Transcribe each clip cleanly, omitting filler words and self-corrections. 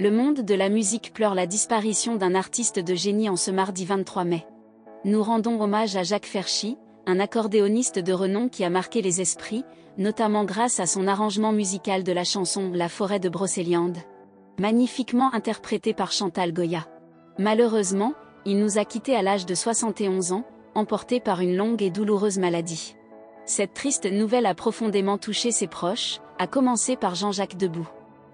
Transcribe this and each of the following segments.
Le monde de la musique pleure la disparition d'un artiste de génie en ce mardi 23 mai. Nous rendons hommage à Jacques Ferchy, un accordéoniste de renom qui a marqué les esprits, notamment grâce à son arrangement musical de la chanson La forêt de Brocéliande, magnifiquement interprétée par Chantal Goya. Malheureusement, il nous a quittés à l'âge de 71 ans, emporté par une longue et douloureuse maladie. Cette triste nouvelle a profondément touché ses proches, à commencer par Jean-Jacques Debout.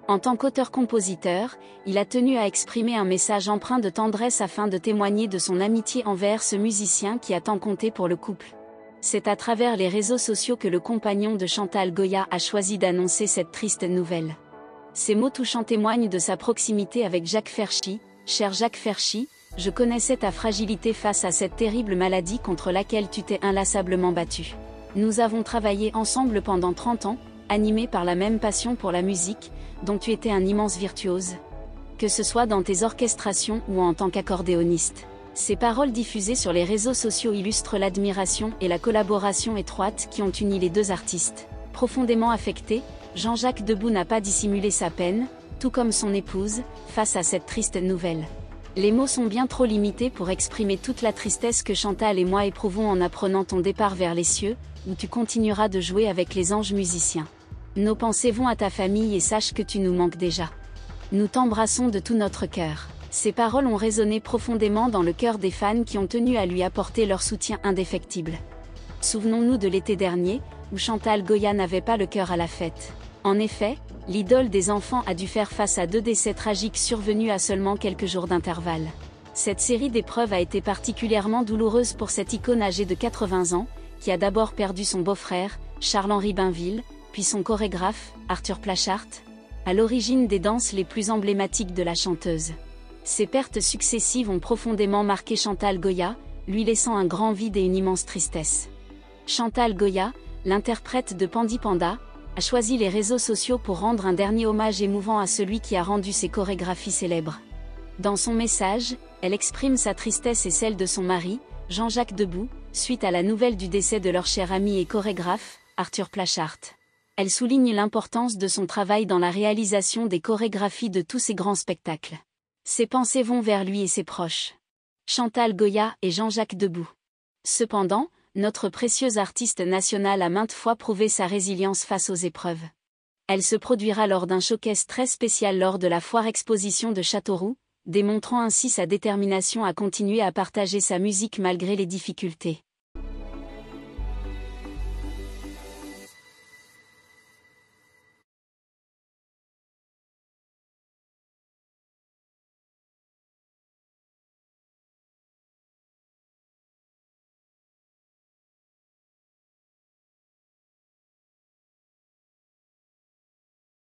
En tant qu'auteur-compositeur, il a tenu à exprimer un message empreint de tendresse afin de témoigner de son amitié envers ce musicien qui a tant compté pour le couple. C'est à travers les réseaux sociaux que le compagnon de Chantal Goya a choisi d'annoncer cette triste nouvelle. Ces mots touchants témoignent de sa proximité avec Jacques Ferchy. « Cher Jacques Ferchy, je connaissais ta fragilité face à cette terrible maladie contre laquelle tu t'es inlassablement battu. Nous avons travaillé ensemble pendant 30 ans, animés par la même passion pour la musique, dont tu étais un immense virtuose. Que ce soit dans tes orchestrations ou en tant qu'accordéoniste. » Ces paroles diffusées sur les réseaux sociaux illustrent l'admiration et la collaboration étroite qui ont uni les deux artistes. Profondément affecté, Jean-Jacques Debout n'a pas dissimulé sa peine, tout comme son épouse, face à cette triste nouvelle. Les mots sont bien trop limités pour exprimer toute la tristesse que Chantal et moi éprouvons en apprenant ton départ vers les cieux, où tu continueras de jouer avec les anges musiciens. Nos pensées vont à ta famille et sache que tu nous manques déjà. Nous t'embrassons de tout notre cœur. Ces paroles ont résonné profondément dans le cœur des fans qui ont tenu à lui apporter leur soutien indéfectible. Souvenons-nous de l'été dernier, où Chantal Goya n'avait pas le cœur à la fête. En effet, l'idole des enfants a dû faire face à 2 décès tragiques survenus à seulement quelques jours d'intervalle. Cette série d'épreuves a été particulièrement douloureuse pour cette icône âgée de 80 ans, qui a d'abord perdu son beau-frère, Charles-Henri Bainville, puis son chorégraphe, Arthur Plachart, à l'origine des danses les plus emblématiques de la chanteuse. Ces pertes successives ont profondément marqué Chantal Goya, lui laissant un grand vide et une immense tristesse. Chantal Goya, l'interprète de Pandi Panda, a choisi les réseaux sociaux pour rendre un dernier hommage émouvant à celui qui a rendu ses chorégraphies célèbres. Dans son message, elle exprime sa tristesse et celle de son mari, Jean-Jacques Debout, suite à la nouvelle du décès de leur cher ami et chorégraphe, Arthur Plachart. Elle souligne l'importance de son travail dans la réalisation des chorégraphies de tous ses grands spectacles. Ses pensées vont vers lui et ses proches. Chantal Goya et Jean-Jacques Debout. Cependant, notre précieuse artiste nationale a maintes fois prouvé sa résilience face aux épreuves. Elle se produira lors d'un showcase très spécial lors de la foire exposition de Châteauroux, démontrant ainsi sa détermination à continuer à partager sa musique malgré les difficultés.